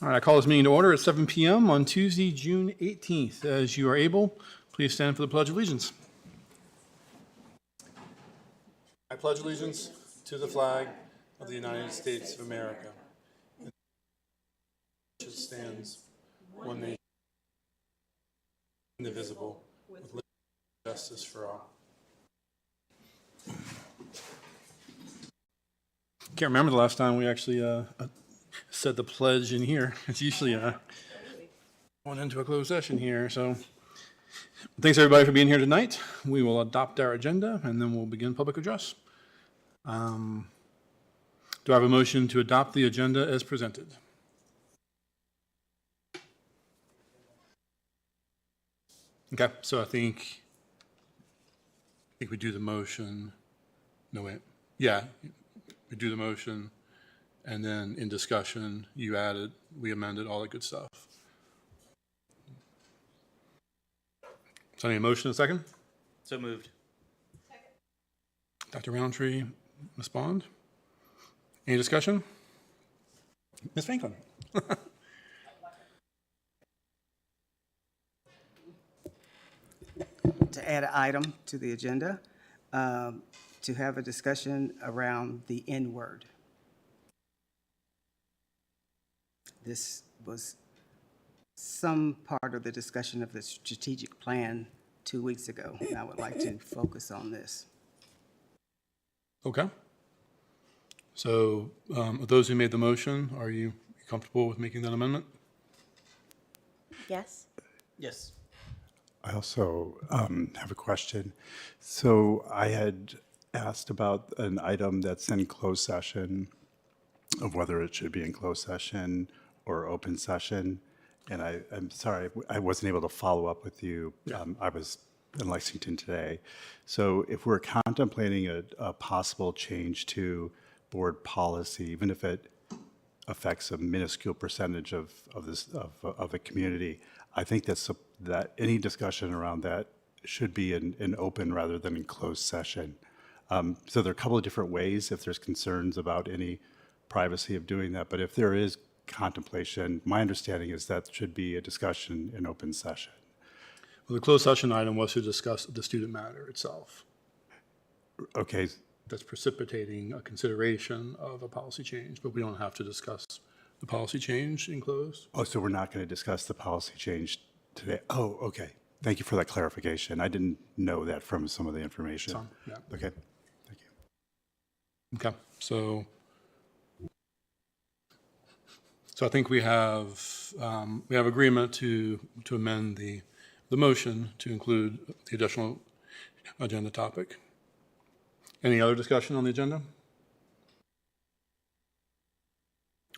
All right, I call this meeting to order at 7 p.m. on Tuesday, June 18th. As you are able, please stand for the Pledge of Allegiance. I pledge allegiance to the flag of the United States of America, and which stands one nation, indivisible, with liberty and justice for all. Can't remember the last time we actually said the pledge in here. It's usually going into a closed session here. So thanks everybody for being here tonight. We will adopt our agenda and then we'll begin public address. Do I have a motion to adopt the agenda as presented? Okay, so I think we do the motion. No, wait. Yeah, we do the motion. And then in discussion, you added, we amended, all that good stuff. So I need a motion and a second? So moved. Second. Dr. Roundtree, Ms. Bond. Any discussion? Ms. Franklin. To add an item to the agenda, to have a discussion around the N-word. This was some part of the discussion of the strategic plan 2 weeks ago, and I would like to focus on this. Okay. So those who made the motion, are you comfortable with making that amendment? Yes. Yes. I also have a question. So I had asked about an item that's in closed session, of whether it should be in closed session or open session. And I'm sorry, I wasn't able to follow up with you. I was in Lexington today. So if we're contemplating a possible change to board policy, even if it affects a minuscule percentage of the community, I think that any discussion around that should be in open rather than in closed session. So there are a couple of different ways if there's concerns about any privacy of doing that. But if there is contemplation, my understanding is that should be a discussion in open session. Well, the closed session item was to discuss the student matter itself. Okay. That's precipitating a consideration of a policy change, but we don't have to discuss the policy change in closed. Oh, so we're not going to discuss the policy change today? Oh, okay. Thank you for that clarification. I didn't know that from some of the information. Yeah. Okay. Thank you. Okay. So I think we have agreement to amend the motion to include the additional agenda topic. Any other discussion on the agenda?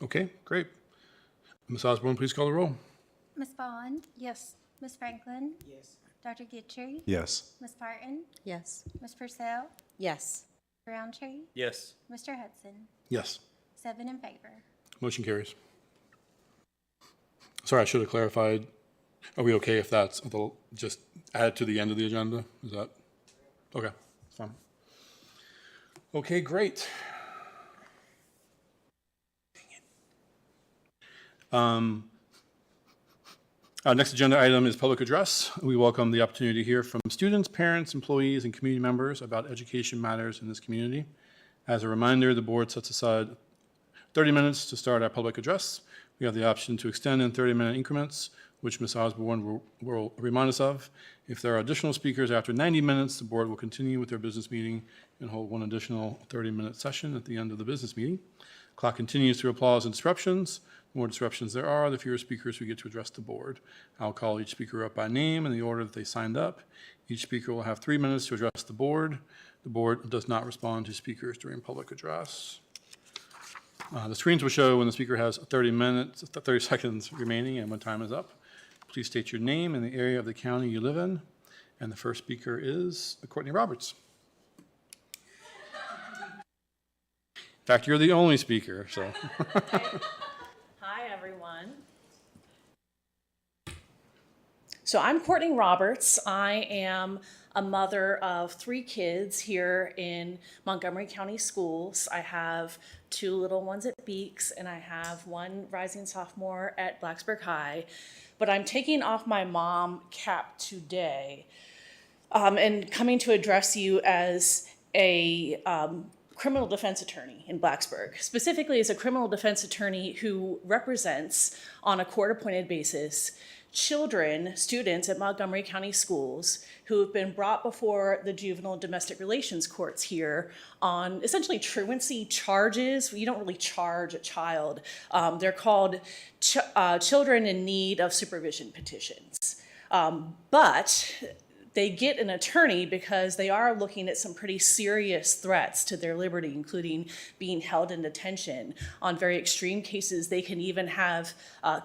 Okay, great. Ms. Osborne, please call the roll. Ms. Bond? Yes. Ms. Franklin? Yes. Dr. Gittrey? Yes. Ms. Parton? Yes. Ms. Purcell? Yes. Roundtree? Yes. Mr. Hudson? Yes. 7 in favor. Motion carries. Sorry, I should have clarified. Are we okay if that's just added to the end of the agenda? Is that okay? Fine. Okay, great. Our next agenda item is public address. We welcome the opportunity to hear from students, parents, employees, and community members about education matters in this community. As a reminder, the board sets aside 30 minutes to start our public address. We have the option to extend in 30-minute increments, which Ms. Osborne will remind us of. If there are additional speakers after 90 minutes, the board will continue with their business meeting and hold one additional 30-minute session at the end of the business meeting. Clock continues through applause and disruptions. The more disruptions there are, the fewer speakers we get to address the board. I'll call each speaker up by name in the order that they signed up. Each speaker will have 3 minutes to address the board. The board does not respond to speakers during public address. The screens will show when the speaker has 30 seconds remaining and when time is up. Please state your name and the area of the county you live in. And the first speaker is Courtney Roberts. In fact, you're the only speaker, so. Hi, everyone. So I'm Courtney Roberts. I am a mother of 3 kids here in Montgomery County Schools. I have 2 little ones at Beeks, and I have 1 rising sophomore at Blacksburg High. But I'm taking off my mom cap today and coming to address you as a criminal defense attorney in Blacksburg, specifically as a criminal defense attorney who represents, on a court-appointed basis, children, students at Montgomery County Schools who have been brought before the juvenile and domestic relations courts here on essentially truancy charges. You don't really charge a child. They're called children in need of supervision petitions. But they get an attorney because they are looking at some pretty serious threats to their liberty, including being held in detention. On very extreme cases, they can even have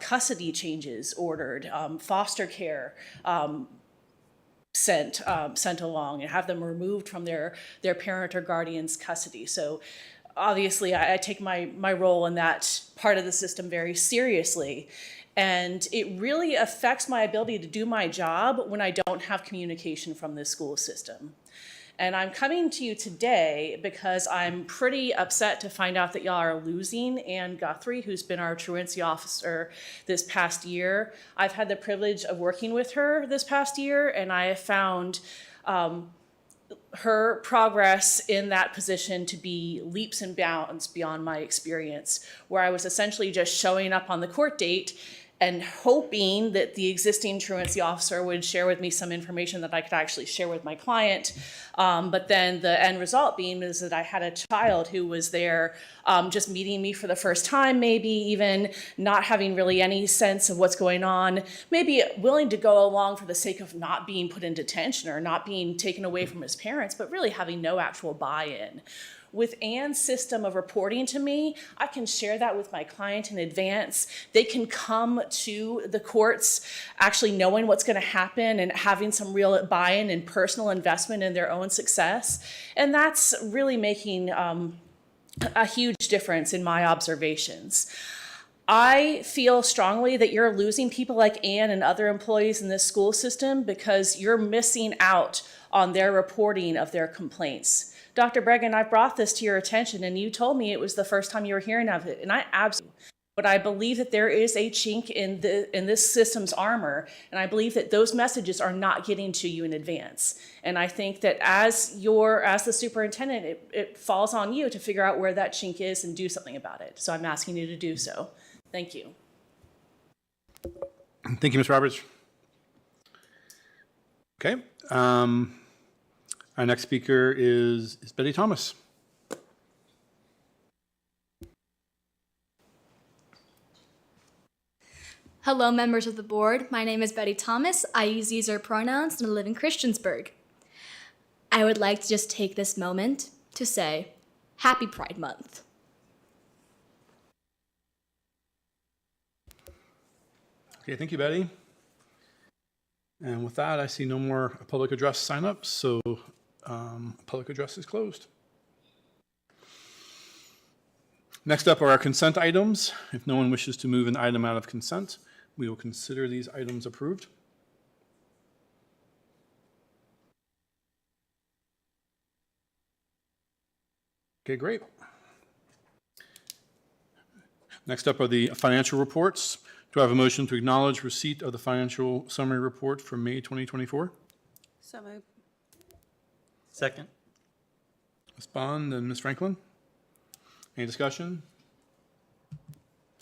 custody changes ordered, foster care sent along, and have them removed from their parent or guardian's custody. So obviously, I take my role in that part of the system very seriously. And it really affects my ability to do my job when I don't have communication from the school system. And I'm coming to you today because I'm pretty upset to find out that y'all are losing Ann Guthrie, who's been our truancy officer this past year. I've had the privilege of working with her this past year, and I have found her progress in that position to be leaps and bounds beyond my experience, where I was essentially just showing up on the court date and hoping that the existing truancy officer would share with me some information that I could actually share with my client. But then the end result being is that I had a child who was there just meeting me for the first time, maybe even not having really any sense of what's going on, maybe willing to go along for the sake of not being put in detention or not being taken away from his parents, but really having no actual buy-in. With Ann's system of reporting to me, I can share that with my client in advance. They can come to the courts actually knowing what's going to happen and having some real buy-in and personal investment in their own success. And that's really making a huge difference in my observations. I feel strongly that you're losing people like Ann and other employees in this school system because you're missing out on their reporting of their complaints. Dr. Bregan, I brought this to your attention, and you told me it was the first time you were hearing of it, and I absolutely. But I believe that there is a chink in this system's armor, and I believe that those messages are not getting to you in advance. And I think that as the superintendent, it falls on you to figure out where that chink is and do something about it. So I'm asking you to do so. Thank you. Thank you, Ms. Roberts. Okay. Our next speaker is Betty Thomas. Hello, members of the board. My name is Betty Thomas. I use these her pronouns and I live in Christiansburg. I would like to just take this moment to say Happy Pride Month. Okay, thank you, Betty. And with that, I see no more public address signups, so public address is closed. Next up are our consent items. If no one wishes to move an item out of consent, we will consider these items approved. Okay, great. Next up are the financial reports. Do I have a motion to acknowledge receipt of the financial summary report for May 2024? So moved. Second. Ms. Bond and Ms. Franklin? Any discussion?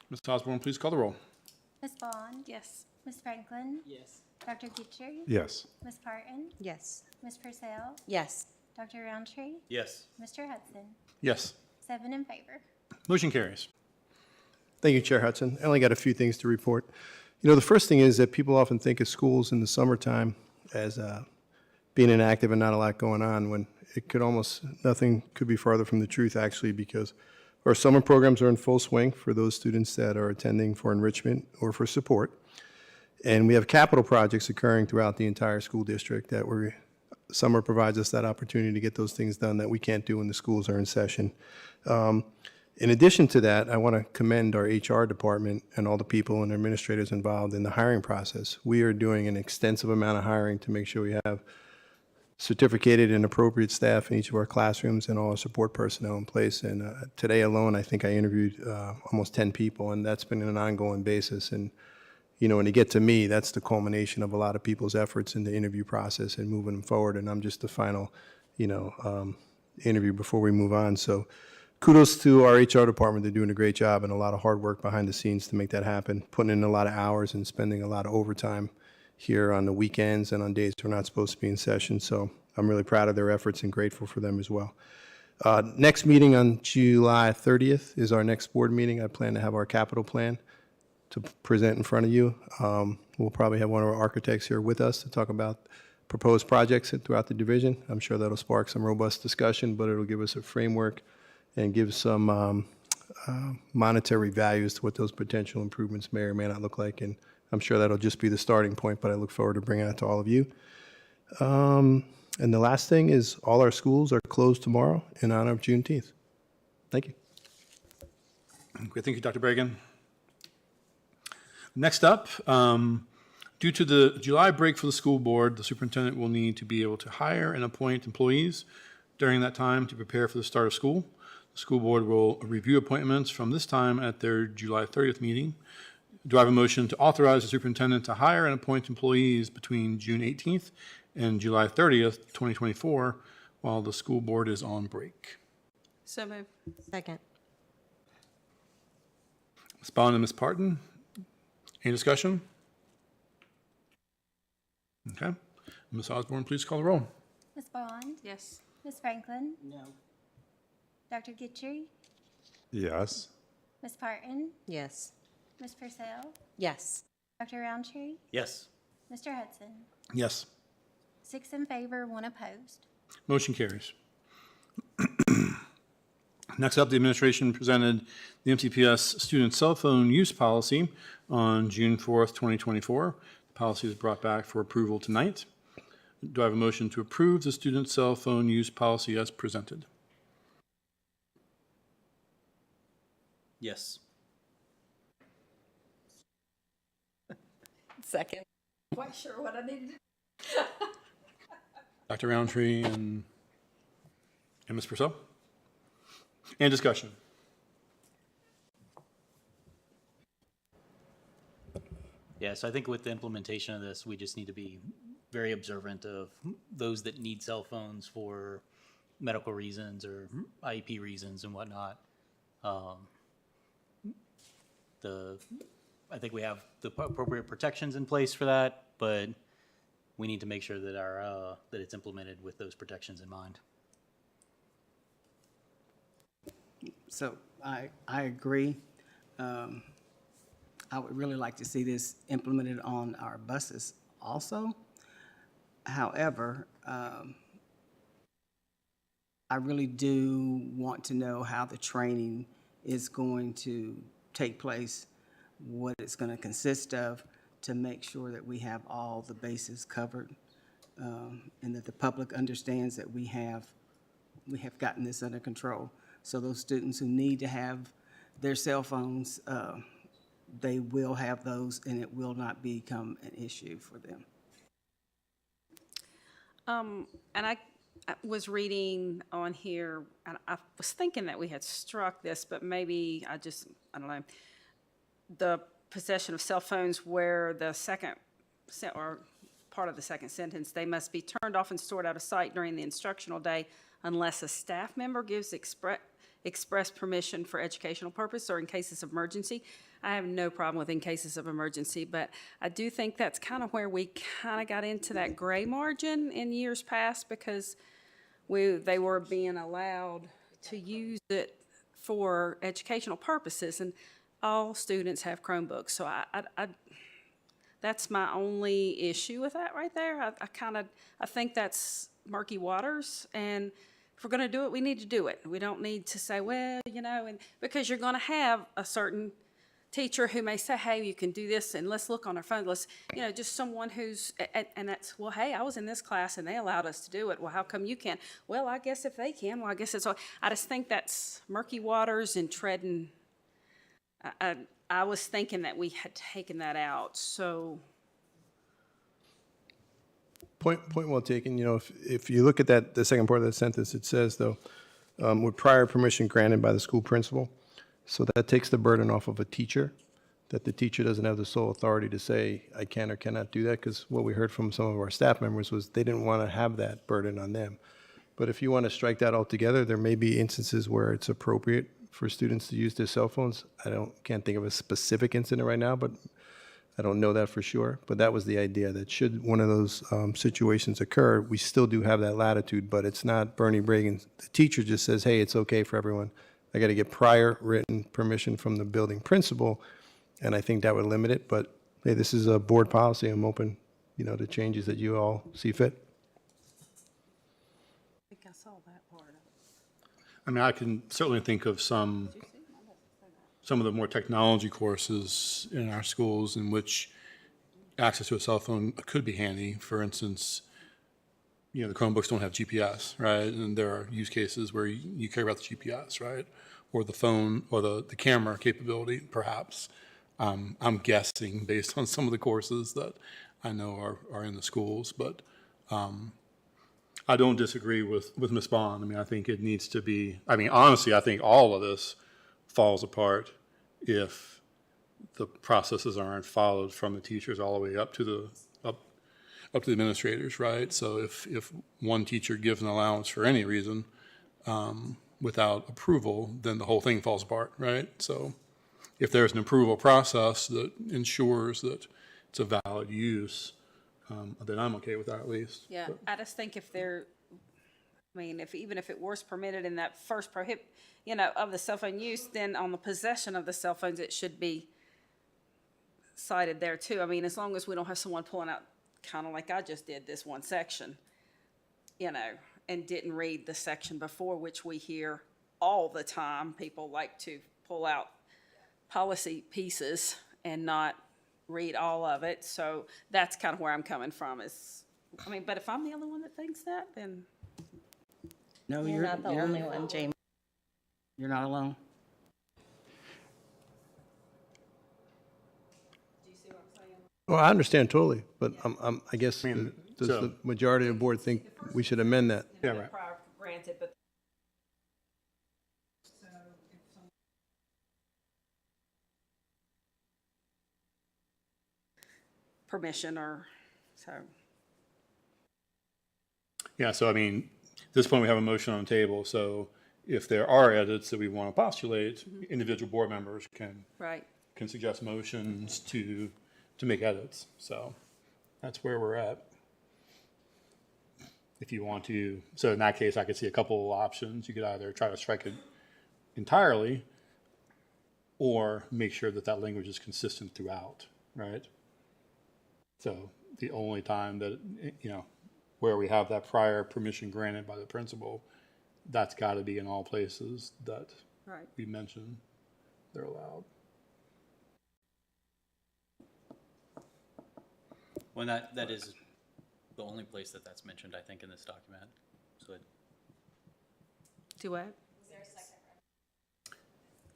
Ms. Osborne, please call the roll. Ms. Bond? Yes. Ms. Franklin? Yes. Dr. Gitcher? Yes. Ms. Parton? Yes. Ms. Purcell? Yes. Dr. Roundtree? Yes. Mr. Hudson? Yes. 7 in favor. Motion carries. Thank you, Chair Hudson. I only got a few things to report. You know, the first thing is that people often think of schools in the summertime as being inactive and not a lot going on, when it could nothing could be farther from the truth, actually, because our summer programs are in full swing for those students that are attending for enrichment or for support. And we have capital projects occurring throughout the entire school district that summer provides us that opportunity to get those things done that we can't do when the schools are in session. In addition to that, I want to commend our HR department and all the people and administrators involved in the hiring process. We are doing an extensive amount of hiring to make sure we have certificated and appropriate staff in each of our classrooms and all our support personnel in place. And today alone, I think I interviewed almost 10 people, and that's been an ongoing basis. And, you know, when you get to me, that's the culmination of a lot of people's efforts in the interview process and moving them forward. And I'm just the final, interview before we move on. So kudos to our HR department. They're doing a great job and a lot of hard work behind the scenes to make that happen, putting in a lot of hours and spending a lot of overtime here on the weekends and on days we're not supposed to be in session. So I'm really proud of their efforts and grateful for them as well. Next meeting on July 30th is our next board meeting. I plan to have our capital plan to present in front of you. We'll probably have one of our architects here with us to talk about proposed projects throughout the division. I'm sure that'll spark some robust discussion, but it'll give us a framework and give some monetary values to what those potential improvements may or may not look like. And I'm sure that'll just be the starting point, but I look forward to bringing that to all of you. And the last thing is all our schools are closed tomorrow in honor of Juneteenth. Thank you. Great, thank you, Dr. Bragan. Next up, due to the July break for the school board, the superintendent will need to be able to hire and appoint employees during that time to prepare for the start of school. The school board will review appointments from this time at their July 30th meeting. Do I have a motion to authorize the superintendent to hire and appoint employees between June 18th and July 30th, 2024, while the school board is on break? So moved. Second. Ms. Bond and Ms. Parton, any discussion? Okay. Ms. Osborne, please call the roll. Ms. Bond? Yes. Ms. Franklin? No. Dr. Gitchery? Yes. Ms. Parton? Yes. Ms. Purcell? Yes. Dr. Roundtree? Yes. Mr. Hudson? Yes. 6 in favor, 1 opposed. Motion carries. Next up, the administration presented the MCPS student cell phone use policy on June 4th, 2024. The policy is brought back for approval tonight. Do I have a motion to approve the student cell phone use policy as presented? Yes. Second. Quite sure what I needed. Dr. Roundtree and Ms. Purcell? And discussion? Yeah, so I think with the implementation of this, we just need to be very observant of those that need cell phones for medical reasons or IEP reasons and whatnot. I think we have the appropriate protections in place for that, but we need to make sure that that it's implemented with those protections in mind. So I agree. I would really like to see this implemented on our buses also. However, I really do want to know how the training is going to take place, what it's going to consist of, to make sure that we have all the bases covered, and that the public understands that we have gotten this under control. So those students who need to have their cell phones, they will have those, and it will not become an issue for them. And I was reading on here, and I was thinking that we had struck this, but maybe I don't know. The possession of cell phones where the second, or part of the second sentence, they must be turned off and stored out of sight during the instructional day unless a staff member gives express permission for educational purpose or in cases of emergency. I have no problem with in cases of emergency, but I do think that's kind of where we kind of got into that gray margin in years past, because they were being allowed to use it for educational purposes, and all students have Chromebooks. So that's my only issue with that right there. I think that's murky waters, and if we're going to do it, we need to do it. We don't need to say, well, and because you're going to have a certain teacher who may say, hey, you can do this, and let's look on our phone, let's, just someone who's, and that's, well, hey, I was in this class and they allowed us to do it. Well, how come you can't? Well, I guess if they can, well, I guess it's all, I just think that's murky waters and treading. I was thinking that we had taken that out, so. Point well taken. If you look at that, the second part of that sentence, it says, though, with prior permission granted by the school principal. So that takes the burden off of a teacher, that the teacher doesn't have the sole authority to say, I can or cannot do that, because what we heard from some of our staff members was they didn't want to have that burden on them. But if you want to strike that altogether, there may be instances where it's appropriate for students to use their cell phones. Can't think of a specific incident right now, but I don't know that for sure. But that was the idea, that should one of those situations occur, we still do have that latitude, but it's not Bernie Reagan. The teacher just says, hey, it's okay for everyone. I got to get prior written permission from the building principal, and I think that would limit it. But hey, this is a board policy. I'm open, to changes that you all see fit. I think I saw that part. I mean, I can certainly think of some of the more technology courses in our schools in which access to a cell phone could be handy. For instance, the Chromebooks don't have GPS, right? And there are use cases where you care about the GPS, right? Or the phone or the camera capability, perhaps. I'm guessing based on some of the courses that I know are in the schools, but I don't disagree with Ms. Bond. I mean, I think it needs to be, honestly, I think all of this falls apart if the processes aren't followed from the teachers all the way up to the administrators, right? So if one teacher gives an allowance for any reason without approval, then the whole thing falls apart, right? So if there's an approval process that ensures that it's a valid use, then I'm okay with that at least. Yeah, But- I just think even if it was permitted in that first of the cell phone use, then on the possession of the cell phones, it should be cited there too. As long as we don't have someone pulling out, kind of like I just did this one section, and didn't read the section before, which we hear all the time. People like to pull out policy pieces and not read all of it. So that's kind of where I'm coming from but if I'm the only one that thinks that, then. No, You're not the only one, Jamie. You're not alone. Well, I understand totally, but I guess, mean, does so- the majority of the board think we should amend that? Yeah, right. Prior granted, but. Permission or, so. Yeah, so at this point, we have a motion on the table, so if there are edits that we want to postulate, individual board members Right. can suggest motions to make edits. So that's where we're at. If you want to, so in that case, I could see a couple of options. You could either try to strike it entirely or make sure that language is consistent throughout, right? So the only time that, where we have that prior permission granted by the principal, that's got to be in all places that Right. we mentioned they're allowed. Well, that is the only place that's mentioned, I think, in this document. So Do what?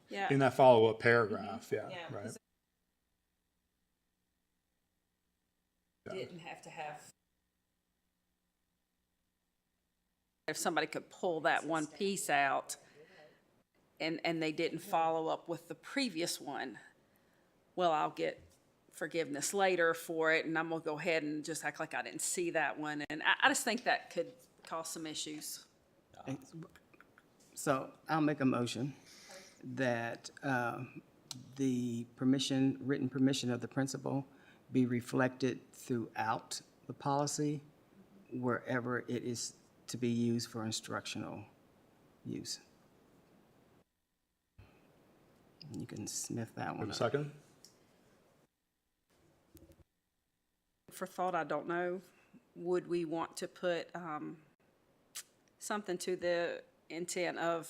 Yeah. In that follow-up paragraph, yeah, Yeah, right. 'cause didn't have to have. If somebody could pull that one piece out and they didn't follow up with the previous one, well, I'll get forgiveness later for it, and I'm gonna go ahead and just act like I didn't see that one. And I just think that could cause some issues. So I'll make a motion that the written permission of the principal be reflected throughout the policy wherever it is to be used for instructional use. You can sniff that Have one a up. second? For thought, I don't know, would we want to put something to the intent of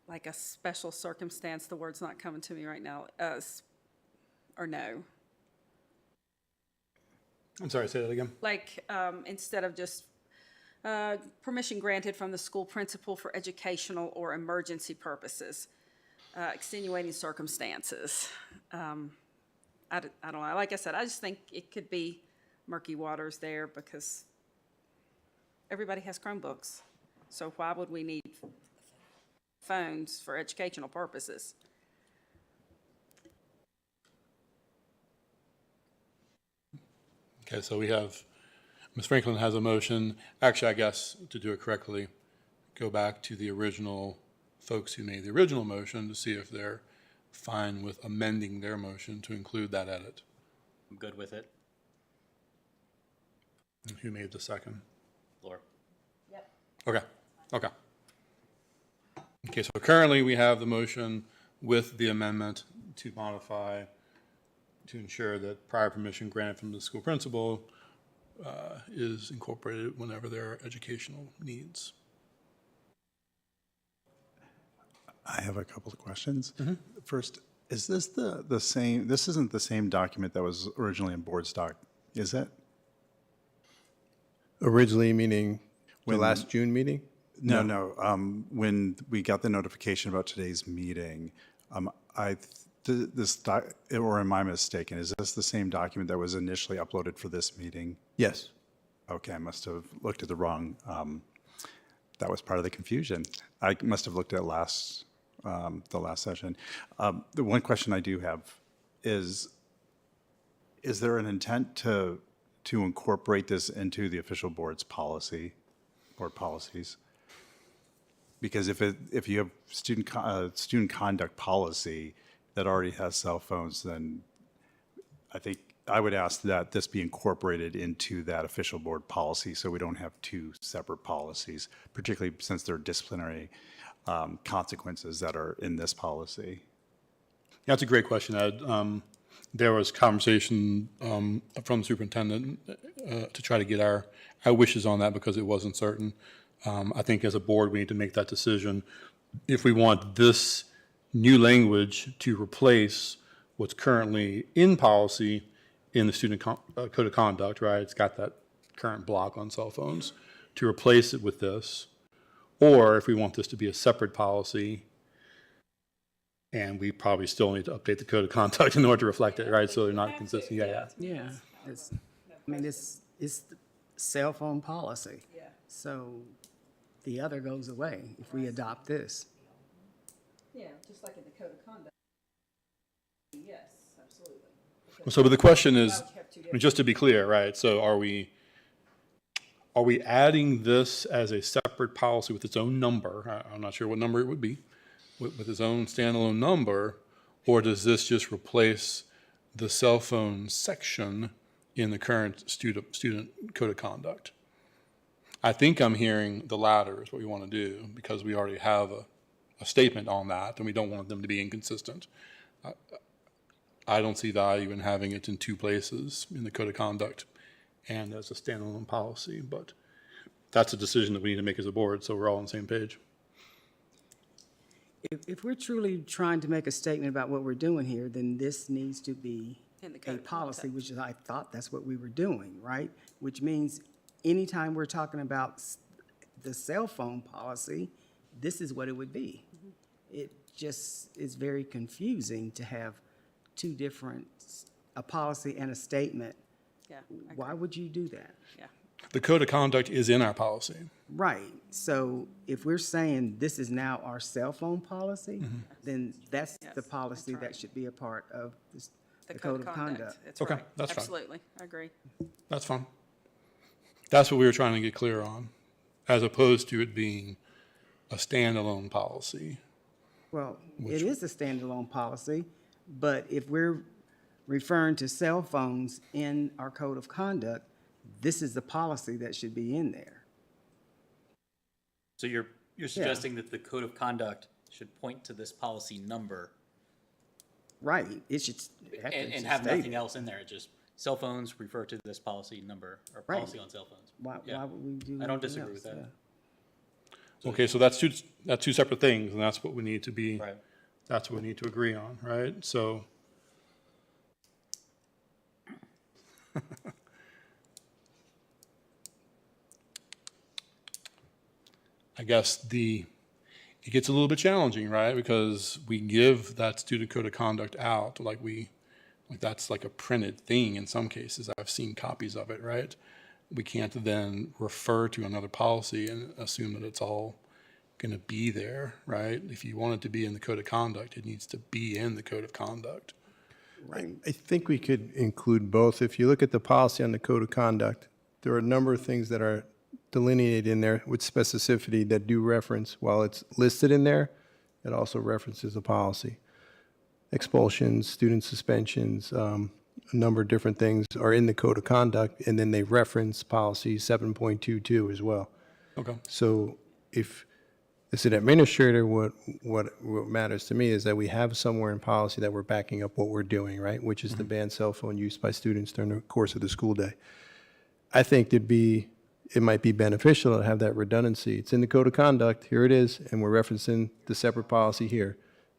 like a special circumstance, the word's not coming to me right now, or no? I'm sorry, say that again. Like, instead of just permission granted from the school principal for educational or emergency purposes, extenuating circumstances. I don't know. Like I said, I just think it could be murky waters there because everybody has Chromebooks. So why would we need phones for educational purposes? Okay, so we have, Ms. Franklin has a motion. Actually, I guess to do it correctly, go back to the original folks who made the original motion to see if they're fine with amending their motion to include that edit. I'm good with it. And who made the second? Laura? Okay, okay. Okay, so currently we have the motion with the amendment to modify, to ensure that prior permission granted from the school principal is incorporated whenever there are educational needs. I have a couple of questions. First, is this the same, this isn't the same document that was originally in board stock, is it? Originally, meaning the When- last June meeting? No, no. When we got the notification about today's meeting, or am I mistaken? Is this the same document that was initially uploaded for this meeting? Yes. Okay, I must have looked at the wrong, that was part of the confusion. I must have looked at the last session. The one question I do have is there an intent to incorporate this into the official board's policy, board policies? Because if you have student conduct policy that already has cell phones, then I think I would ask that this be incorporated into that official board policy so we don't have two separate policies, particularly since there are disciplinary consequences that are in this policy. Yeah, that's a great question, Ed. There was conversation from the superintendent to try to get our wishes on that because it wasn't certain. I think as a board, we need to make that decision. If we want this new language to replace what's currently in policy in the student code of conduct, right? It's got that current block on cell phones, to replace it with this. Or if we want this to be a separate policy, and we probably still need to update the code of conduct in order to reflect it, right? So they're not consistent. Yeah. Yeah, it's the cell phone policy. Yeah. So the other goes away if we adopt this. Yeah, just like in the code of conduct. Yes, absolutely. So, but the question is, I mean, just to be clear, right? So are we adding this as a separate policy with its own number? I'm not sure what number it would be, with its own standalone number, or does this just replace the cell phone section in the current student code of conduct? I think I'm hearing the latter is what we want to do, because we already have a statement on that, and we don't want them to be inconsistent. I don't see value in having it in two places, in the code of conduct and as a standalone policy, but that's a decision that we need to make as a board, so we're all on the same page. If we're truly trying to make a statement about what we're doing here, then this needs to be In the code a of policy, conduct. which is, I thought that's what we were doing, right? Which means anytime we're talking about the cell phone policy, this is what it would be. It just is very confusing to have two different, a policy and a statement. Yeah, I Why agree. would you do that? Yeah. The code of conduct is in our policy. Right, so if we're saying this is now our cell phone policy, then that's Yes, the that's policy right. that should be a part of the code of conduct. That's Okay, right. that's fine. Absolutely, I agree. That's fine. That's what we were trying to get clear on, as opposed to it being a standalone policy. Well, it is a standalone policy, but if we're referring to cell phones in our code of conduct, this is the policy that should be in there. So you're suggesting that the code of conduct should point to this policy number Right, it should. and have nothing else in there, just cell phones refer to this policy number or Right. policy on cell phones. Why Yeah. would we do I don't anything disagree with else? that. Yeah. Okay, so that's two separate things, and that's what we need to be, Right. that's what we need to agree on, right? So. I guess it gets a little bit challenging, right? Because we give that student code of conduct out, like that's like a printed thing in some cases. I've seen copies of it, right? We can't then refer to another policy and assume that it's all going to be there, right? If you want it to be in the code of conduct, it needs to be in the code of conduct. I think we could include both. If you look at the policy on the code of conduct, there are a number of things that are delineated in there with specificity that do reference, while it's listed in there, it also references the policy. Expulsions, student suspensions, a number of different things are in the code of conduct, and then they reference policy 7.22 as well. Okay. So if, as an administrator, what matters to me is that we have somewhere in policy that we're backing up what we're doing, right? Which is the ban cell phone use by students during the course of the school day. I think it might be beneficial to have that redundancy. It's in the code of conduct, here it is, and we're referencing the separate policy here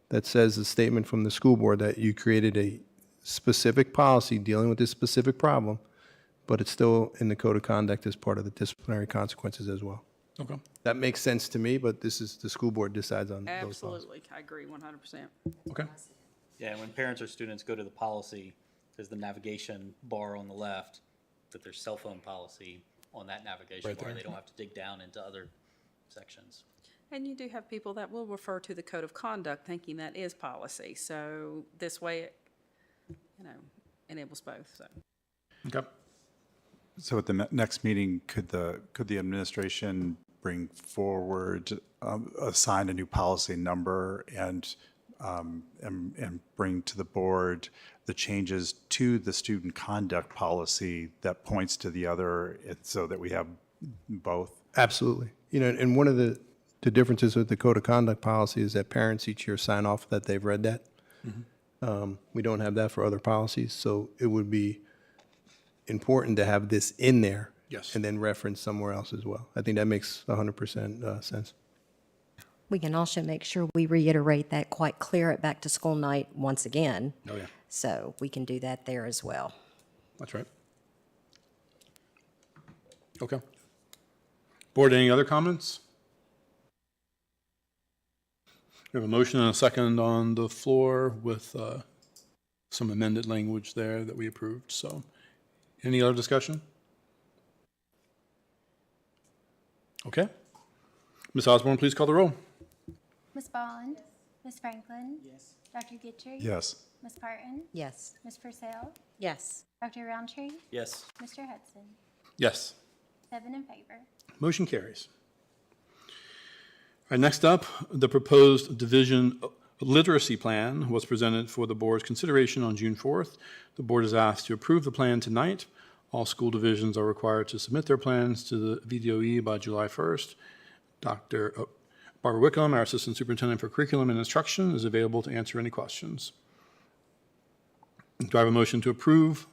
that says a statement from the school board that you created a specific policy dealing with this specific problem, but it's still in the code of conduct as part of the disciplinary consequences as well. Okay. That makes sense to me, but this is, the school board decides on those policies. Absolutely, I agree 100%. Okay. Yeah, when parents or students go to the policy, there's the navigation bar on the left, that there's cell phone policy on that navigation Right bar. there. They don't have to dig down into other sections. And you do have people that will refer to the code of conduct thinking that is policy. So this way, it, enables both, so. Okay. So at the next meeting, could the administration bring forward, assign a new policy number and bring to the board the changes to the student conduct policy that points to the other, so that we have both? Absolutely. And one of the differences with the code of conduct policy is that parents each year sign off that they've read that. We don't have that for other policies, so it would be important to have this in there. Yes. And then reference somewhere else as well. I think that makes 100% sense. We can also make sure we reiterate that quite clear at back to school night once again. Oh, yeah. So we can do that there as well. That's right. Okay. Board, any other comments? We have a motion and a second on the floor with some amended language there that we approved. So any other discussion? Okay. Ms. Osborne, please call the roll. Ms. Bond? Ms. Franklin? Yes. Dr. Gittrey? Yes. Ms. Parton? Yes. Ms. Purcell? Yes. Dr. Roundtree? Yes. Mr. Hudson? Yes. 7 in favor. Motion carries. All right, next up, the proposed division literacy plan was presented for the board's consideration on June 4th. The board is asked to approve the plan tonight. All school divisions are required to submit their plans to the VDOE by July 1st. Dr. Barbara Wickham, our Assistant Superintendent for Curriculum and Instruction, is available to answer any questions. Do I have a motion to approve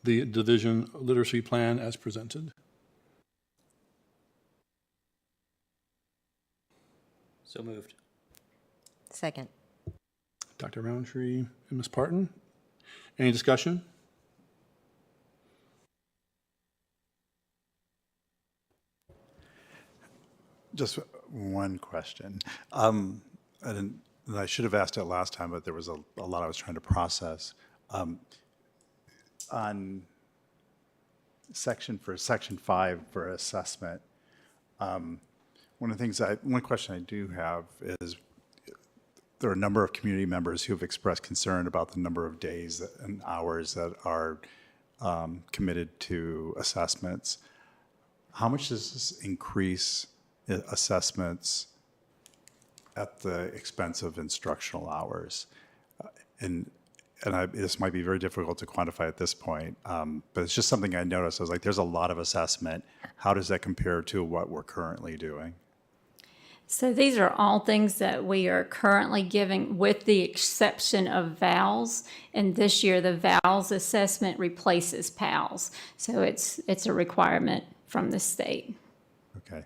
the division literacy plan as presented? So moved. Second. Dr. Roundtree and Ms. Parton. Any discussion? Just one question. And I should have asked it last time, but there was a lot I was trying to process. On section 5 for assessment, one question I do have is, there are a number of community members who have expressed concern about the number of days and hours that are committed to assessments. How much does this increase assessments at the expense of instructional hours? This might be very difficult to quantify at this point, but it's just something I noticed. I was like, there's a lot of assessment. How does that compare to what we're currently doing? So these are all things that we are currently giving, with the exception of VALS. And this year, the VALS assessment replaces PALS. So it's a requirement from the state. Okay.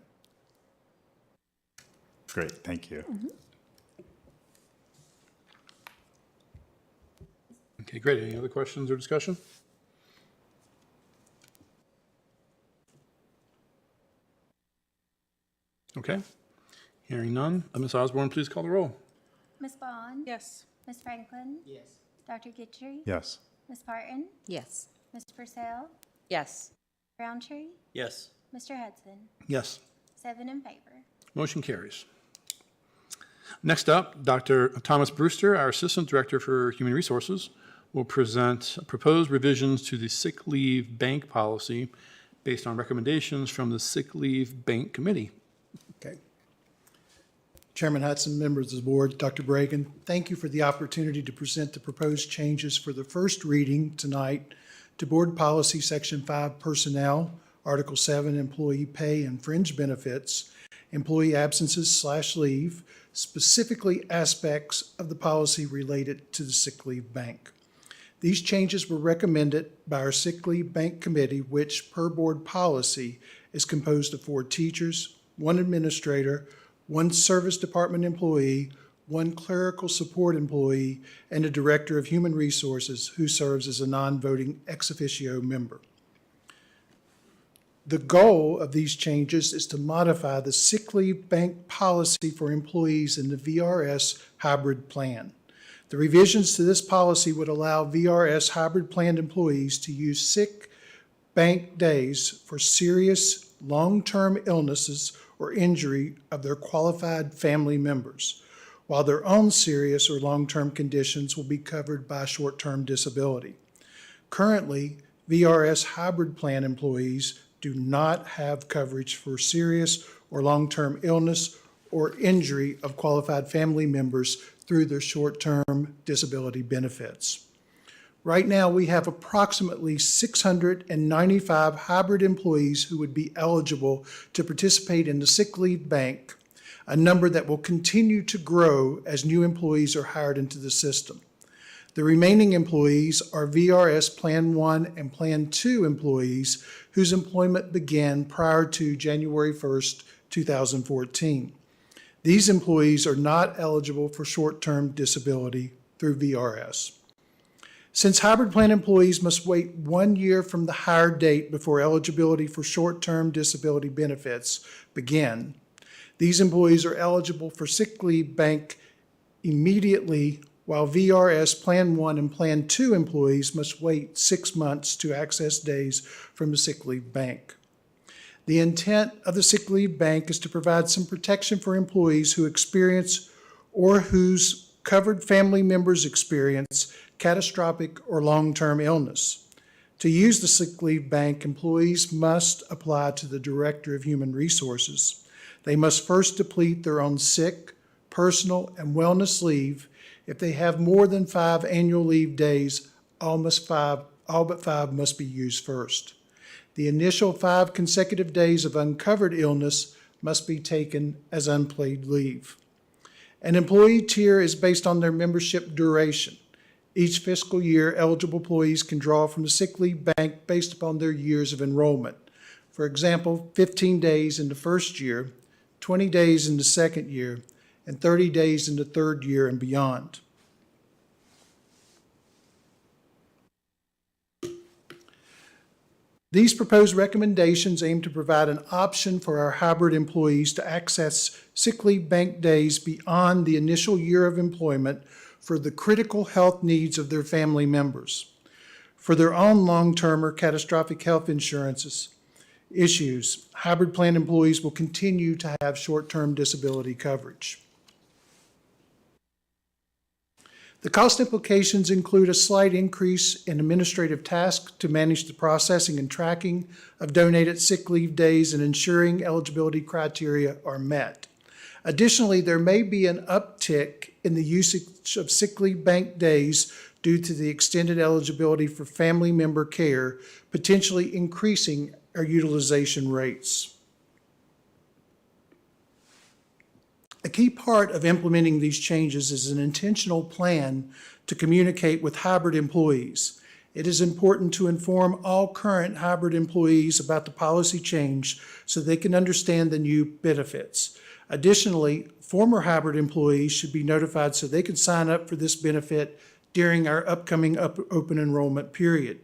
Great, thank you. Okay, great. Any other questions or discussion? Okay, hearing none. Ms. Osborne, please call the roll. Ms. Bond? Yes. Ms. Franklin? Yes. Dr. Gitchery? Yes. Ms. Parton? Yes. Ms. Purcell? Yes. Roundtree? Yes. Mr. Hudson? Yes. 7 in favor. Motion carries. Next up, Dr. Thomas Brewster, our Assistant Director for Human Resources, will present proposed revisions to the sick leave bank policy based on recommendations from the Sick Leave Bank Committee. Okay. Chairman Hudson, members of the board, Dr. Bragan, thank you for the opportunity to present the proposed changes for the first reading tonight to Board Policy Section 5 Personnel, Article 7 Employee Pay and Fringe Benefits, Employee Absences/Leave, specifically aspects of the policy related to the sick leave bank. These changes were recommended by our Sick Leave Bank Committee, which, per board policy, is composed of 4 teachers, 1 administrator, 1 service department employee, 1 clerical support employee, and a director of human resources who serves as a non-voting ex officio member. The goal of these changes is to modify the sick leave bank policy for employees in the VRS hybrid plan. The revisions to this policy would allow VRS hybrid plan employees to use sick bank days for serious long-term illnesses or injury of their qualified family members, while their own serious or long-term conditions will be covered by short-term disability. Currently, VRS hybrid plan employees do not have coverage for serious or long-term illness or injury of qualified family members through their short-term disability benefits. Right now, we have approximately 695 hybrid employees who would be eligible to participate in the sick leave bank, a number that will continue to grow as new employees are hired into the system. The remaining employees are VRS Plan 1 and Plan 2 employees whose employment began prior to January 1st, 2014. These employees are not eligible for short-term disability through VRS. Since hybrid plan employees must wait 1 year from the hire date before eligibility for short-term disability benefits begin, these employees are eligible for sick leave bank immediately, while VRS Plan 1 and Plan 2 employees must wait 6 months to access days from the sick leave bank. The intent of the sick leave bank is to provide some protection for employees who experience or whose covered family members experience catastrophic or long-term illness. To use the sick leave bank, employees must apply to the Director of Human Resources. They must first deplete their own sick, personal, and wellness leave. If they have more than 5 annual leave days, all but 5 must be used first. The initial 5 consecutive days of uncovered illness must be taken as unpaid leave. An employee tier is based on their membership duration. Each fiscal year, eligible employees can draw from the sick leave bank based upon their years of enrollment. For example, 15 days in the first year, 20 days in the second year, and 30 days in the third year and beyond. These proposed recommendations aim to provide an option for our hybrid employees to access sick leave bank days beyond the initial year of employment for the critical health needs of their family members. For their own long-term or catastrophic health insurances issues, hybrid plan employees will continue to have short-term disability coverage. The cost implications include a slight increase in administrative tasks to manage the processing and tracking of donated sick leave days and ensuring eligibility criteria are met. Additionally, there may be an uptick in the usage of sick leave bank days due to the extended eligibility for family member care, potentially increasing our utilization rates. A key part of implementing these changes is an intentional plan to communicate with hybrid employees. It is important to inform all current hybrid employees about the policy change so they can understand the new benefits. Additionally, former hybrid employees should be notified so they can sign up for this benefit during our upcoming open enrollment period.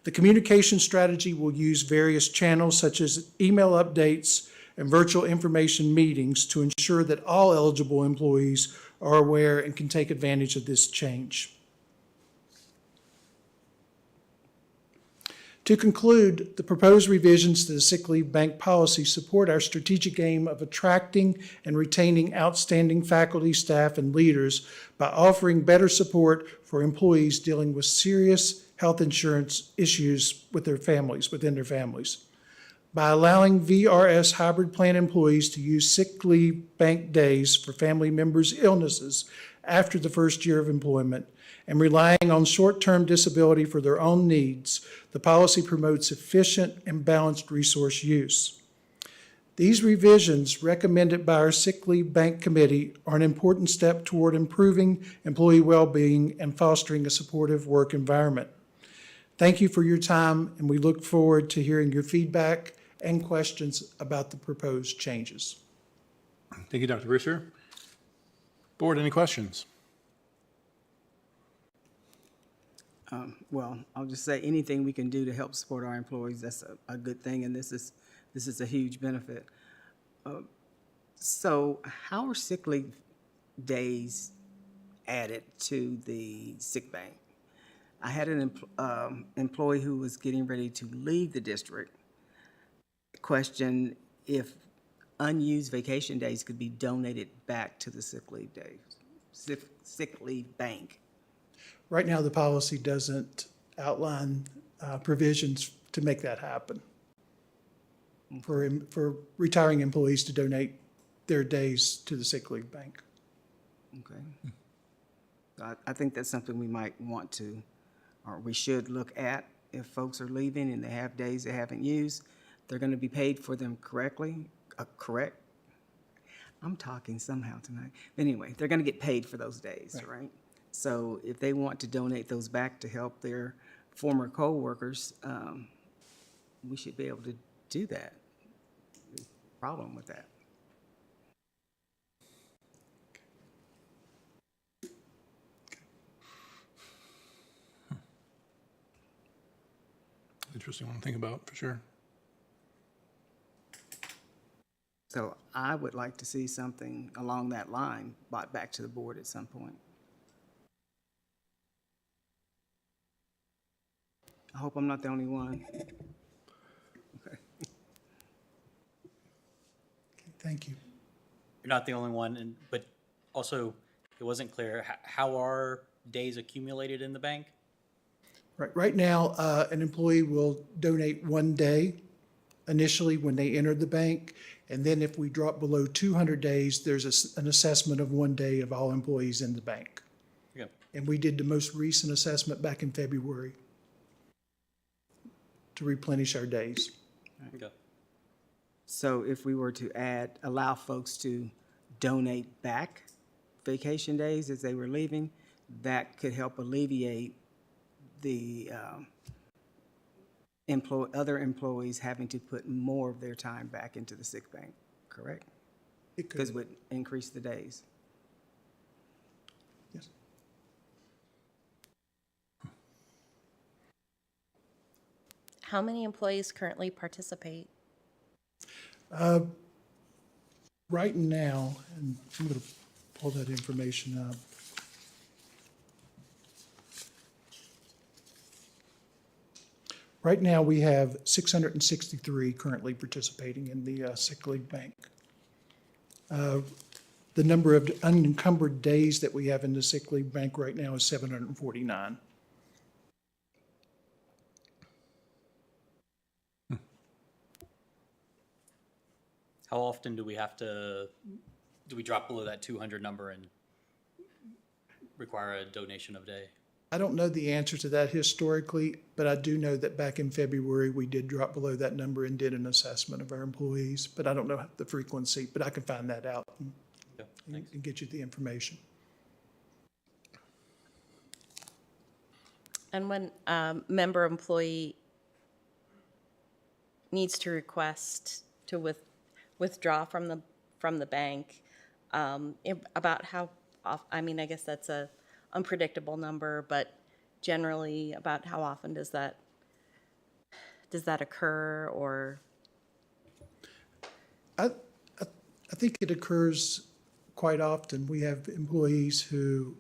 The communication strategy will use various channels such as email updates and virtual information meetings to ensure that all eligible employees are aware and can take advantage of this change. To conclude, the proposed revisions to the sick leave bank policy support our strategic aim of attracting and retaining outstanding faculty, staff, and leaders by offering better support for employees dealing with serious health insurance issues with their families, within their families. By allowing VRS hybrid plan employees to use sick leave bank days for family members' illnesses after the first year of employment, and relying on short-term disability for their own needs, the policy promotes efficient and balanced resource use. These revisions recommended by our Sick Leave Bank Committee are an important step toward improving employee well-being and fostering a supportive work environment. Thank you for your time, and we look forward to hearing your feedback and questions about the proposed changes. Thank you, Dr. Brewster. Board, any questions? Well, I'll just say anything we can do to help support our employees, that's a good thing, and this is a huge benefit. So how are sick leave days added to the sick bank? I had an employee who was getting ready to leave the district question if unused vacation days could be donated back to the sick leave days, sick leave bank. Right now, the policy doesn't outline provisions to make that happen. For retiring employees to donate their days to the sick leave bank. Okay. I think that's something we might want to, or we should look at. If folks are leaving and they have days they haven't used, they're going to be paid for them correctly, correct? I'm talking somehow tonight. Anyway, they're going to get paid for those days, right? So if they want to donate those back to help their former co-workers, we should be able to do that. There's no problem with that. Interesting one to think about, for sure. So I would like to see something along that line brought back to the board at some point. I hope I'm not the only one. Okay. Thank you. You're not the only one, but also, it wasn't clear, how are days accumulated in the bank? Right now, an employee will donate 1 day initially when they enter the bank, and then if we drop below 200 days, there's an assessment of 1 day of all employees in the bank. Yeah. And we did the most recent assessment back in February to replenish our days. Okay. So if we were to allow folks to donate back vacation days as they were leaving, that could help alleviate the other employees having to put more of their time back into the sick bank, correct? It could. Because it would increase the days. Yes. How many employees currently participate? Right now, and I'm going to pull that information up. Right now, we have 663 currently participating in the sick leave bank. The number of unencumbered days that we have in the sick leave bank right now is 749. How often do we drop below that 200 number and require a donation of day? I don't know the answer to that historically, but I do know that back in February, we did drop below that number and did an assessment of our employees, but I don't know the frequency, but I can find that out and get you the information. And when a member employee needs to request to withdraw from the from the bank, about how, I mean, I guess that's a unpredictable number, but generally about how often does that occur, or? I think it occurs quite often. We have employees who,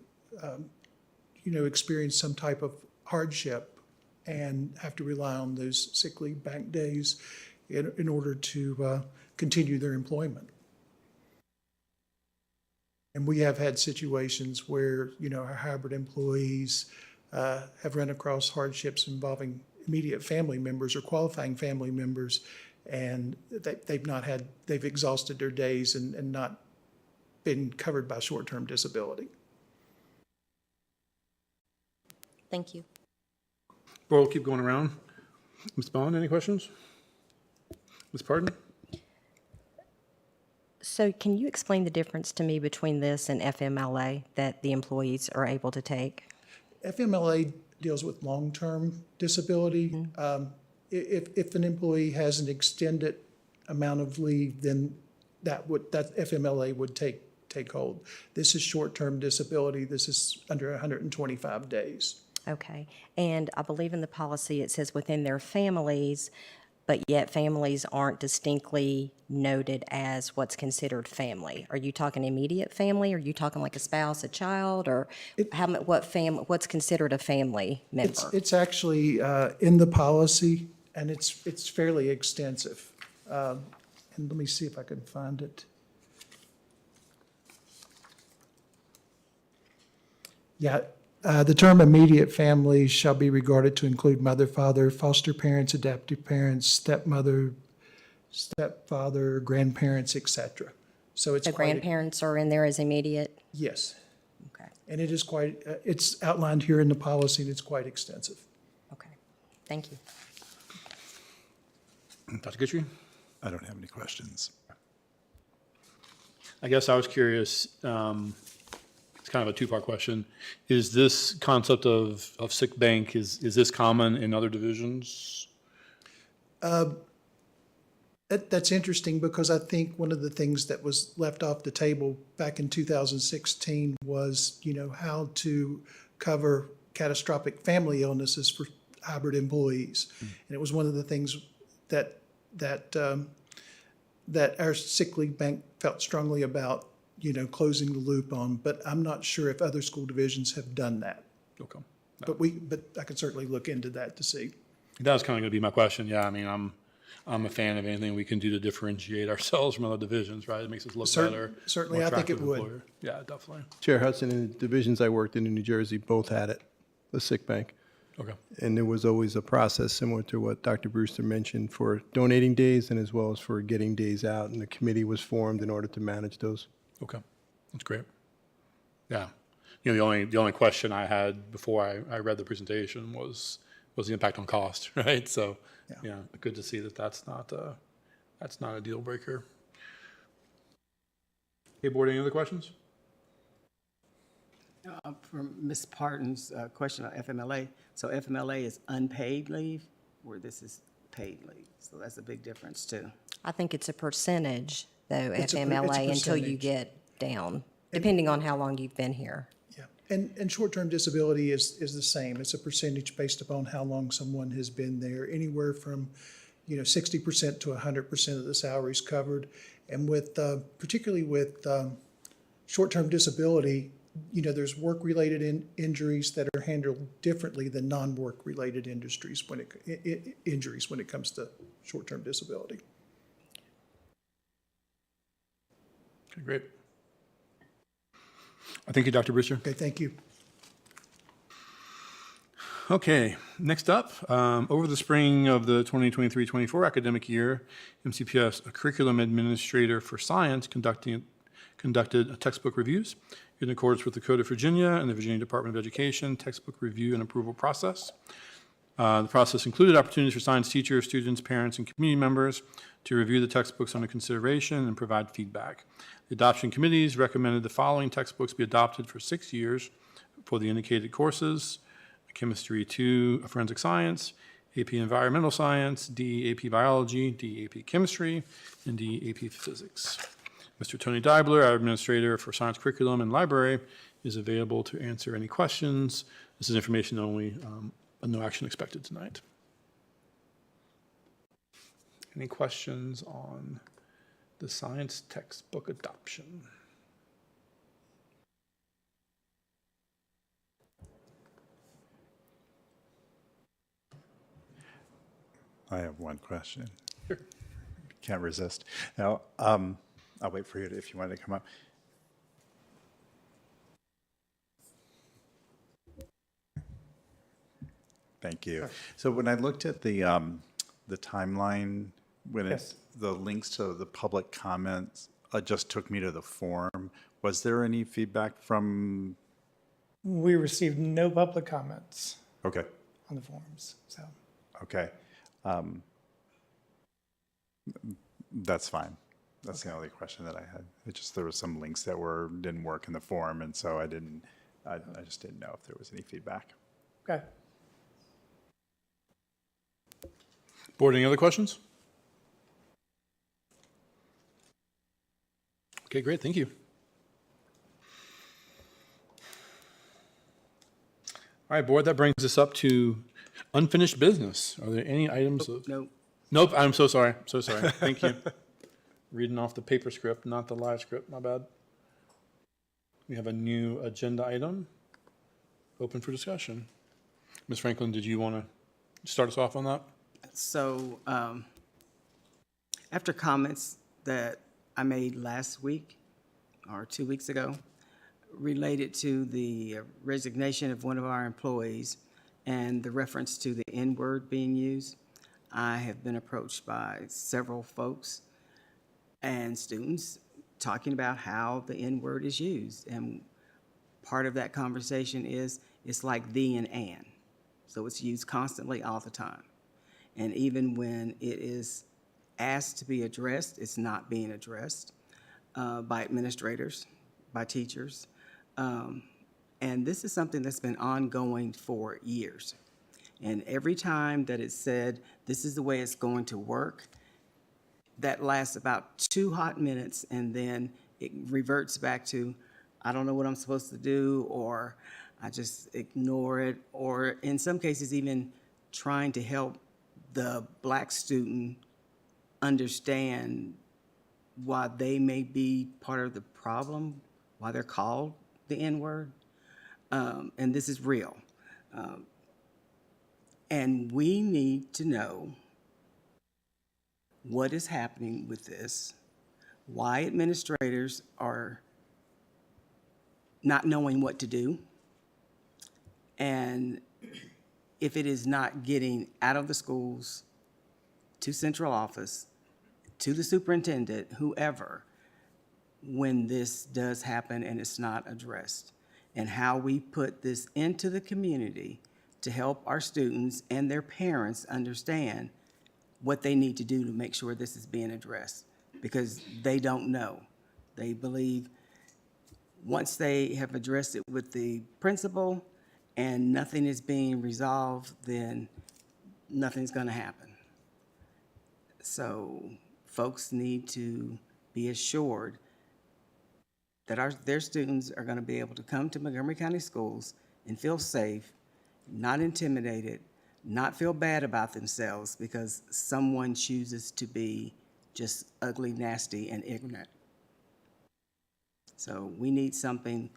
experience some type of hardship and have to rely on those sick leave bank days in order to continue their employment. And we have had situations where, our hybrid employees have run across hardships involving immediate family members or qualifying family members, and they've exhausted their days and not been covered by short-term disability. Thank you. We'll keep going around. Ms. Bond, any questions? Ms. Pardon? So can you explain the difference to me between this and FMLA that the employees are able to take? FMLA deals with long-term disability. If an employee has an extended amount of leave, then that FMLA would take hold. This is short-term disability. This is under 125 days. Okay. And I believe in the policy it says within their families, but yet families aren't distinctly noted as what's considered family. Are you talking immediate family? Are you talking like a spouse, a child, or what's considered a family member? It's actually in the policy, and it's fairly extensive. And let me see if I can find it. Yeah, the term immediate family shall be regarded to include mother, father, foster parents, adoptive parents, stepmother, stepfather, grandparents, etc. So it's The grandparents are in there as immediate? Yes. Okay. And it is quite, it's outlined here in the policy, and it's quite extensive. Okay. Thank you. Dr. Guthrie? I don't have any questions. I guess I was curious, it's kind of a two-part question. Is this concept of sick bank, is this common in other divisions? That's interesting, because I think one of the things that was left off the table back in 2016 was, how to cover catastrophic family illnesses for hybrid employees. And it was one of the things that our sick leave bank felt strongly about, closing the loop on, but I'm not sure if other school divisions have done that. Okay. But I could certainly look into that to see. That was kind of going to be my question. Yeah, I mean, I'm a fan of anything we can do to differentiate ourselves from other divisions, right? It makes us look better. Certainly, more I think it attractive would. employer. Yeah, definitely. Chair Hudson, in the divisions I worked in New Jersey, both had it, the sick bank. Okay. And there was always a process similar to what Dr. Brewster mentioned for donating days and as well as for getting days out. And the committee was formed in order to manage those. Okay, that's great. Yeah, the only question I had before I read the presentation was the impact on cost, right? So, yeah, good to see that that's not a deal breaker. Hey, board, any other questions? From Ms. Parton's question on FMLA, so FMLA is unpaid leave, where this is paid leave. So that's a big difference too. I think it's a percentage, though, It's a FMLA, until you percentage. get down, depending on how long you've been here. Yeah, and short-term disability is the same. It's a percentage based upon how long someone has been there, anywhere from, 60% to 100% of the salary is covered. And with, particularly with short-term disability, there's work-related injuries that are handled differently than non-work-related injuries when it comes to short-term disability. Okay, great. Thank you, Dr. Brewster. Okay, thank you. Okay, next up, over the spring of the 2023-24 academic year, MCPS, a curriculum administrator for science, conducted textbook reviews in accordance with the Code of Virginia and the Virginia Department of Education textbook review and approval process. The process included opportunities for science teachers, students, parents, and community members to review the textbooks under consideration and provide feedback. The adoption committees recommended the following textbooks be adopted for 6 years for the indicated courses: Chemistry 2, Forensic Science, AP Environmental Science, D, AP Biology, D, AP Chemistry, and D, AP Physics. Mr. Tony Dibler, our administrator for science curriculum and library, is available to answer any questions. This is information only, no action expected tonight. Any questions on the science textbook adoption? I have one question. Sure. Can't resist. Now, I'll wait for you if you want to come up. Thank you. So when I looked at the timeline, when Yes. the links to the public comments just took me to the form, was there any feedback from? We received no public comments Okay, on the forms, so. okay. That's fine. That's the only question that I had. It just, there were some links that didn't work in the form, and so I just didn't know if there was any feedback. Okay. Board, any other questions? Okay, great, thank you. All right, board, that brings us up to unfinished business. Are there any items of? Nope. Nope, I'm so sorry, so sorry, thank you. Reading off the paper script, not the live script, my bad. We have a new agenda item, open for discussion. Ms. Franklin, did you want to start us off on that? So, after comments that I made last week or 2 weeks ago related to the resignation of one of our employees and the reference to the N-word being used, I have been approached by several folks and students talking about how the N-word is used. And part of that conversation is it's like the and an. So it's used constantly all the time. And even when it is asked to be addressed, it's not being addressed by administrators, by teachers. And this is something that's been ongoing for years. And every time that it's said, this is the way it's going to work, that lasts about 2 hot minutes, and then it reverts back to, I don't know what I'm supposed to do, or I just ignore it, or in some cases even trying to help the Black student understand why they may be part of the problem, why they're called the N-word. And this is real. And we need to know what is happening with this, why administrators are not knowing what to do, and if it is not getting out of the schools to central office, to the superintendent, whoever, when this does happen and it's not addressed, and how we put this into the community to help our students and their parents understand what they need to do to make sure this is being addressed, because they don't know. They believe once they have addressed it with the principal and nothing is being resolved, then nothing's going to happen. So folks need to be assured that their students are going to be able to come to Montgomery County Schools and feel safe, not intimidated, not feel bad about themselves because someone chooses to be just ugly, nasty, and ignorant. So we need something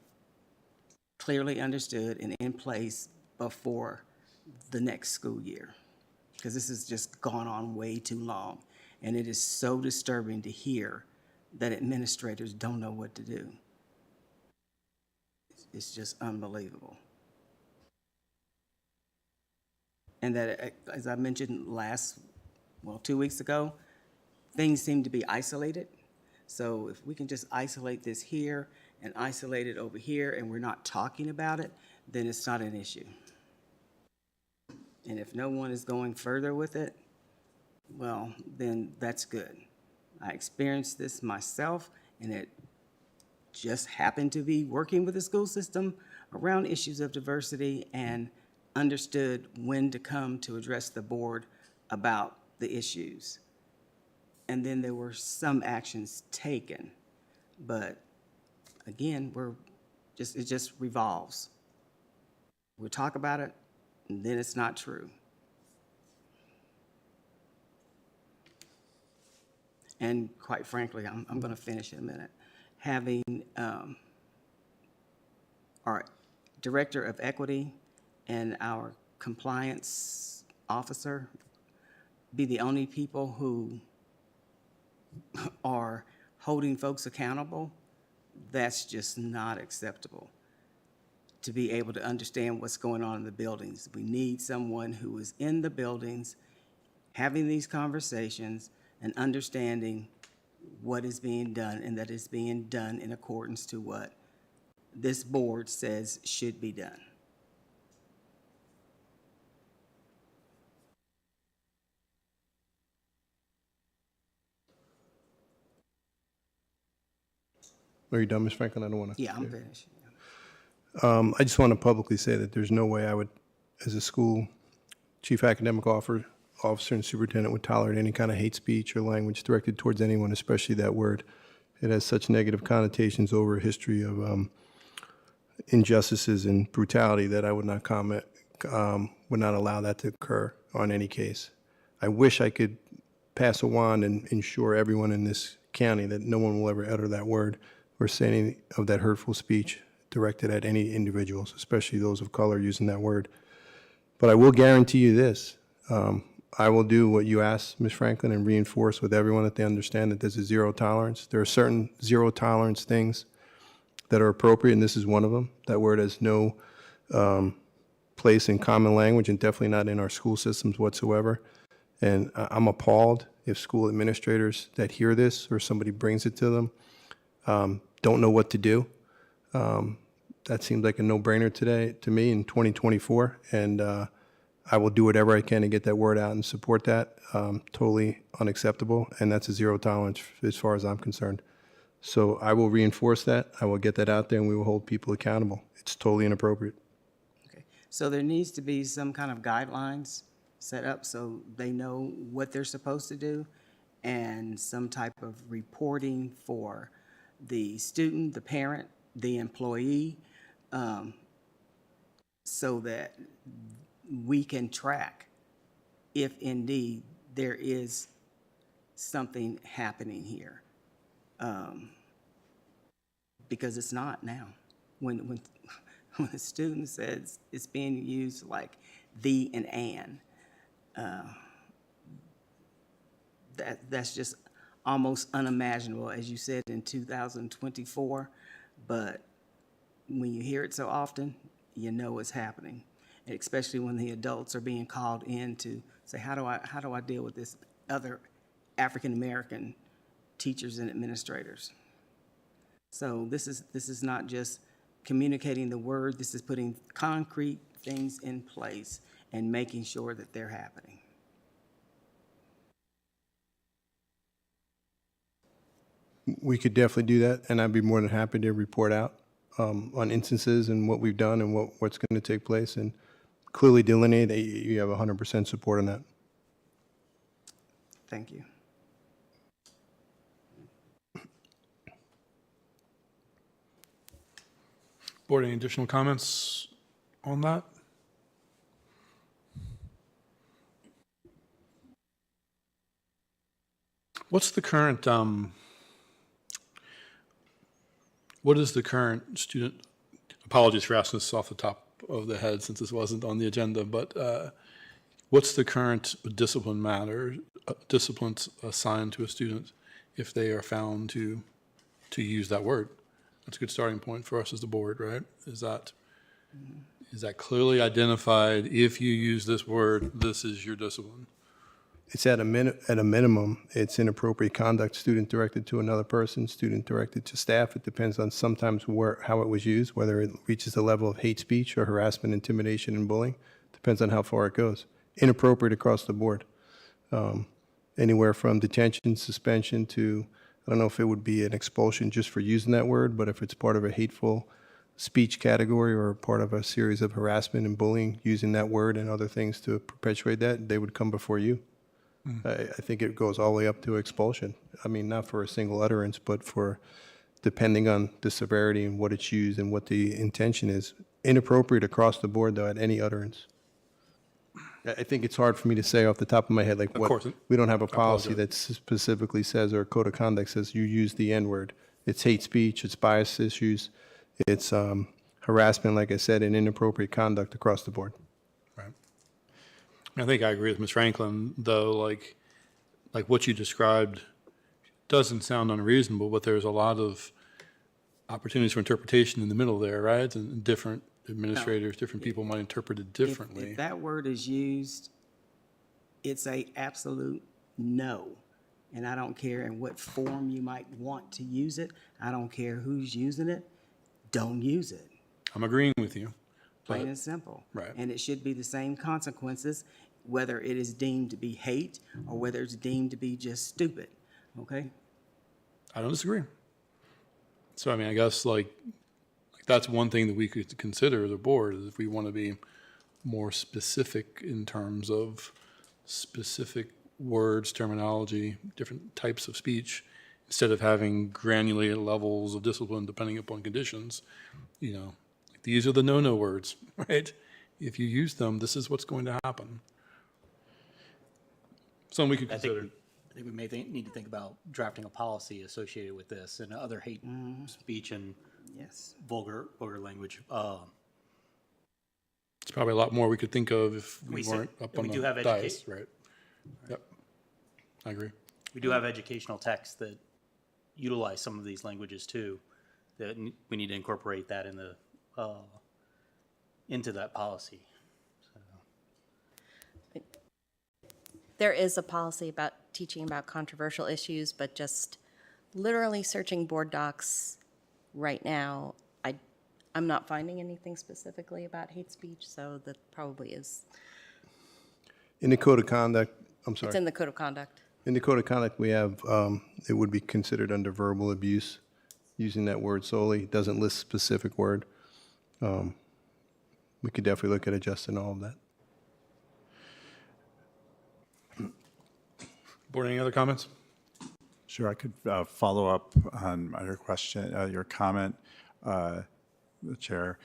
clearly understood and in place before the next school year, because this has just gone on way too long. And it is so disturbing to hear that administrators don't know what to do. It's just unbelievable. And that, as I mentioned 2 weeks ago, things seem to be isolated. So if we can just isolate this here and isolate it over here and we're not talking about it, then it's not an issue. And if no one is going further with it, well, then that's good. I experienced this myself, and it just happened to be working with the school system around issues of diversity and understood when to come to address the board about the issues. And then there were some actions taken, But again, it just revolves. We talk about it, and then it's not true. And quite frankly, I'm going to finish in a minute. Having our Director of Equity and our compliance officer be the only people who are holding folks accountable, that's just not acceptable. To be able to understand what's going on in the buildings, we need someone who is in the buildings, having these conversations and understanding what is being done, and that it's being done in accordance to what this board says should be done. Are you done, Ms. Franklin? I don't want to. Yeah, I'm finished. I just want to publicly say that there's no way I would, as a school chief academic officer and superintendent, would tolerate any kind of hate speech or language directed towards anyone, especially that word. It has such negative connotations over a history of injustices and brutality that I would not comment, would not allow that to occur on any case. I wish I could pass a wand and ensure everyone in this county that no one will ever utter that word or say any of that hurtful speech directed at any individuals, especially those of color using that word. But I will guarantee you this. I will do what you asked, Ms. Franklin, and reinforce with everyone that they understand that there's a zero tolerance. There are certain zero tolerance things that are appropriate, and this is one of them. That word has no place in common language and definitely not in our school systems whatsoever. And I'm appalled if school administrators that hear this or somebody brings it to them don't know what to do. That seems like a no-brainer today to me in 2024, and I will do whatever I can to get that word out and support that. Totally unacceptable, and that's a zero tolerance as far as I'm concerned. So I will reinforce that. I will get that out there, and we will hold people accountable. It's totally inappropriate. Okay. So there needs to be some kind of guidelines set up so they know what they're supposed to do, and some type of reporting for the student, the parent, the employee, so that we can track if indeed there is something happening here. Because it's not now. When a student says it's being used like the and an, that's just almost unimaginable, as you said, in 2024. But when you hear it so often, you know it's happening, and especially when the adults are being called in to say, how do I deal with this other African American teachers and administrators? So this is not just communicating the word. This is putting concrete things in place and making sure that they're happening. We could definitely do that, and I'd be more than happy to report out on instances and what we've done and what's going to take place, and clearly delineate that you have 100% support on that. Thank you. Board, any additional comments on that? What's the current, what is the current student, apologies for asking this off the top of the head since this wasn't on the agenda, but what's the current disciplines assigned to a student if they are found to use that word? That's a good starting point for us as the board, right? Is that clearly identified? If you use this word, this is your discipline. It's at a minimum, it's inappropriate conduct, student directed to another person, student directed to staff. It depends on sometimes how it was used, whether it reaches the level of hate speech or harassment, intimidation, and bullying. Depends on how far it goes. Inappropriate across the board. Anywhere from detention, suspension to, I don't know if it would be an expulsion just for using that word, but if it's part of a hateful speech category or part of a series of harassment and bullying using that word and other things to perpetuate that, they would come before you. I think it goes all the way up to expulsion. I mean, not for a single utterance, but for depending on the severity and what it's used and what the intention is. Inappropriate across the board, though, at any utterance. I think it's hard for me to say off the top of my head, like, Of course. we don't have a policy apologize. that specifically says, or a code of conduct says you use the N-word. It's hate speech, it's bias issues, it's harassment, like I said, and inappropriate conduct across the board. Right. I think I agree with Ms. Franklin, though, like what you described doesn't sound unreasonable, but there's a lot of opportunities for interpretation in the middle there, right? And different administrators, different people might interpret it differently. If that word is used, it's a absolute no. And I don't care in what form you might want to use it. I don't care who's using it. Don't use it. I'm agreeing with you. Plain and simple. Right. And it should be the same consequences, whether it is deemed to be hate or whether it's deemed to be just stupid. Okay? I don't disagree. So, I mean, I guess like that's one thing that we could consider as a board is if we want to be more specific in terms of specific words, terminology, different types of speech, instead of having granulated levels of discipline depending upon conditions, you know, like these are the no-no words, right? If you use them, this is what's going to happen. Something we could consider. I think we may need to think about drafting a policy associated with this and other hate speech and Yes. vulgar language. It's probably a lot more we could think of if we We weren't said- up we on do the have dais, right? Yep, I agree. We do have educational texts that utilize some of these languages too, that we need to incorporate that in the, into that policy. There is a policy about teaching about controversial issues, but just literally searching board docs right now, I'm not finding anything specifically about hate speech, so that probably is, In the code of conduct, I'm it's sorry. in the code of conduct. In the code of conduct, we have, it would be considered under verbal abuse, using that word solely. It doesn't list specific word. We could definitely look at adjusting all of that. Board, any other comments? Sure, I could follow up on your question, your comment, the chair.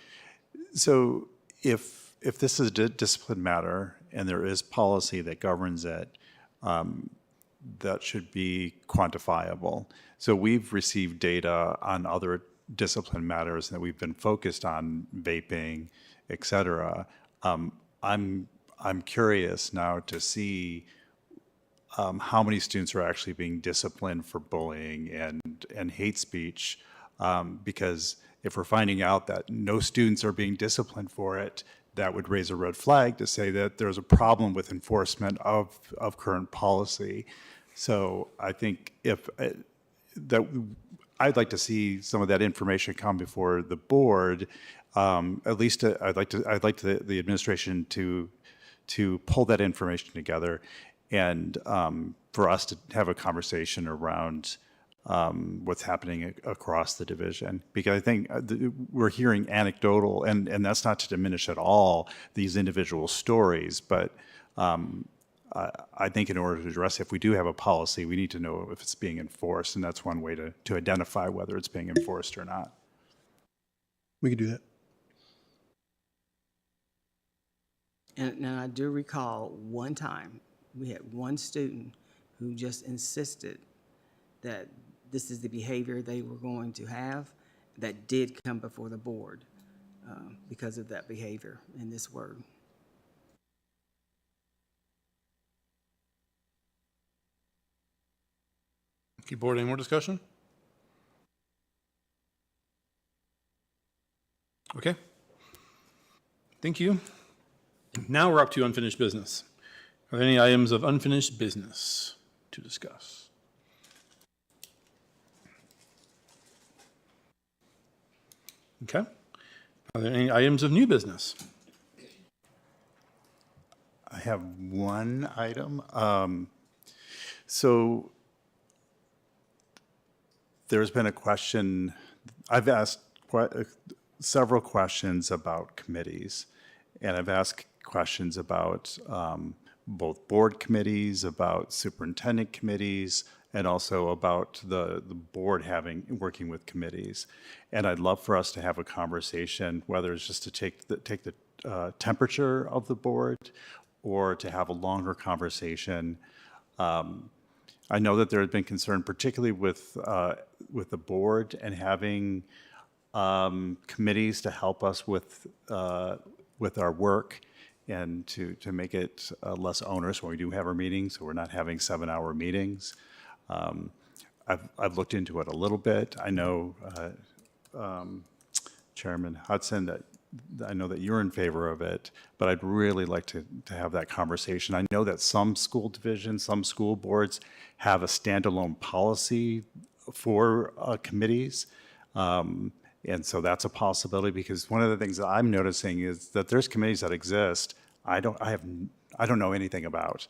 So if this is a discipline matter and there is policy that governs it, that should be quantifiable. So we've received data on other discipline matters that we've been focused on, vaping, et cetera. I'm curious now to see how many students are actually being disciplined for bullying and hate speech, because if we're finding out that no students are being disciplined for it, that would raise a red flag to say that there's a problem with enforcement of current policy. So I think I'd like to see some of that information come before the board. At least I'd like the administration to pull that information together and for us to have a conversation around what's happening across the division. Because I think we're hearing anecdotal, and that's not to diminish at all these individual stories, but I think in order to address it, if we do have a policy, we need to know if it's being enforced, and that's one way to identify whether it's being enforced or not. We could do that. And I do recall one time, we had one student who just insisted that this is the behavior they were going to have, that did come before the board because of that behavior and this word. Okay, board, any more discussion? Okay. Thank you. Now we're up to unfinished business. Are there any items of unfinished business to discuss? Okay. Are there any items of new business? I have one item. So there's been a question, I've asked several questions about committees, and I've asked questions about both board committees, about superintendent committees, and also about the board working with committees. And I'd love for us to have a conversation, whether it's just to take the temperature of the board or to have a longer conversation. I know that there has been concern, particularly with the board and having committees to help us with our work and to make it less onerous when we do have our meetings, so we're not having 7-hour meetings. I've looked into it a little bit. I know, Chairman Hudson, that I know that you're in favor of it, but I'd really like to have that conversation. I know that some school divisions, some school boards have a standalone policy for committees. And so that's a possibility, because one of the things that I'm noticing is that there's committees that exist I don't know anything about.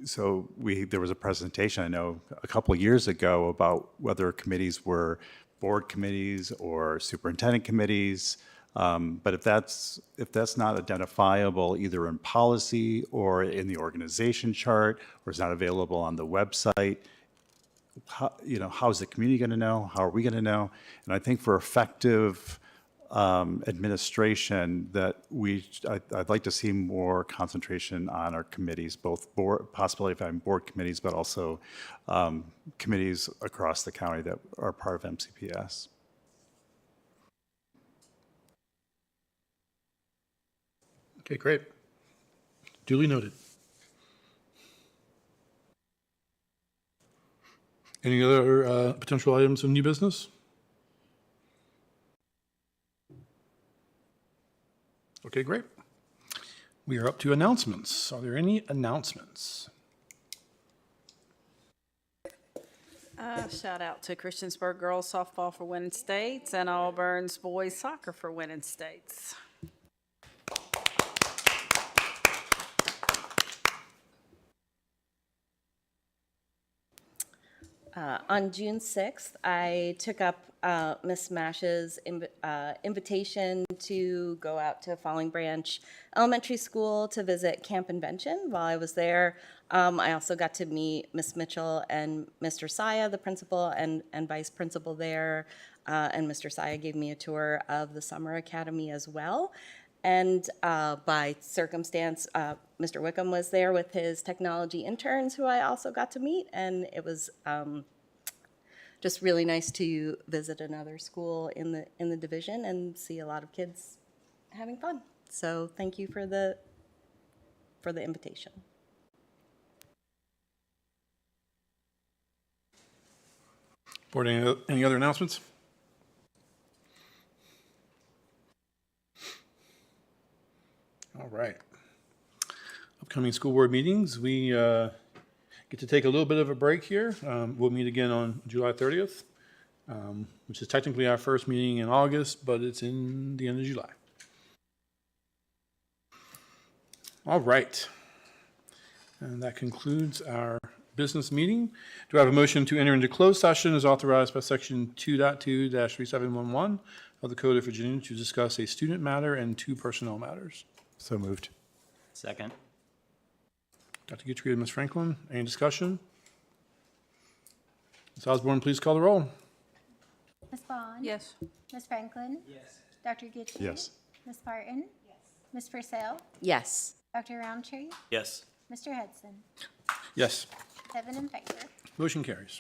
So there was a presentation, I know, a couple of years ago about whether committees were board committees or superintendent committees. But if that's not identifiable either in policy or in the organization chart, or is not available on the website, how's the community going to know? How are we going to know? And I think for effective administration, that I'd like to see more concentration on our committees, both possibly if I'm board committees, but also committees across the county that are part of MCPS. Okay, great. Duly noted. Any other potential items of new business? Okay, great. We are up to announcements. Are there any announcements? Shout out to Christiansburg girls softball for winning states and Auburn's boys soccer for winning states. On June 6th, I took up Ms. Mash's invitation to go out to Falling Branch Elementary School to visit Camp Invention. While I was there, I also got to meet Ms. Mitchell and Mr. Saya, the principal and vice principal there, and Mr. Saya gave me a tour of the Summer Academy as well. And by circumstance, Mr. Wickham was there with his technology interns, who I also got to meet, and it was just really nice to visit another school in the division and see a lot of kids having fun. So thank you for the invitation. Board, any other announcements? All right. Upcoming school board meetings, we get to take a little bit of a break here. We'll meet again on July 30th, which is technically our first meeting in August, but it's in the end of July. All right. And that concludes our business meeting. Do I have a motion to enter into closed session as authorized by Section 2.2-3711 of the Code of Virginia to discuss a student matter and 2 personnel matters? So moved. Second. Dr. Guthrie and Ms. Franklin, any discussion? Ms. Osborne, please call the roll. Ms. Bond? Yes. Ms. Franklin? Yes. Dr. Guthrie? Yes. Ms. Barton? Yes. Ms. Purcell? Yes. Dr. Roundtree? Yes. Mr. Hudson? Yes. 7 in favor. Motion carries.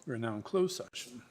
We are now in closed session.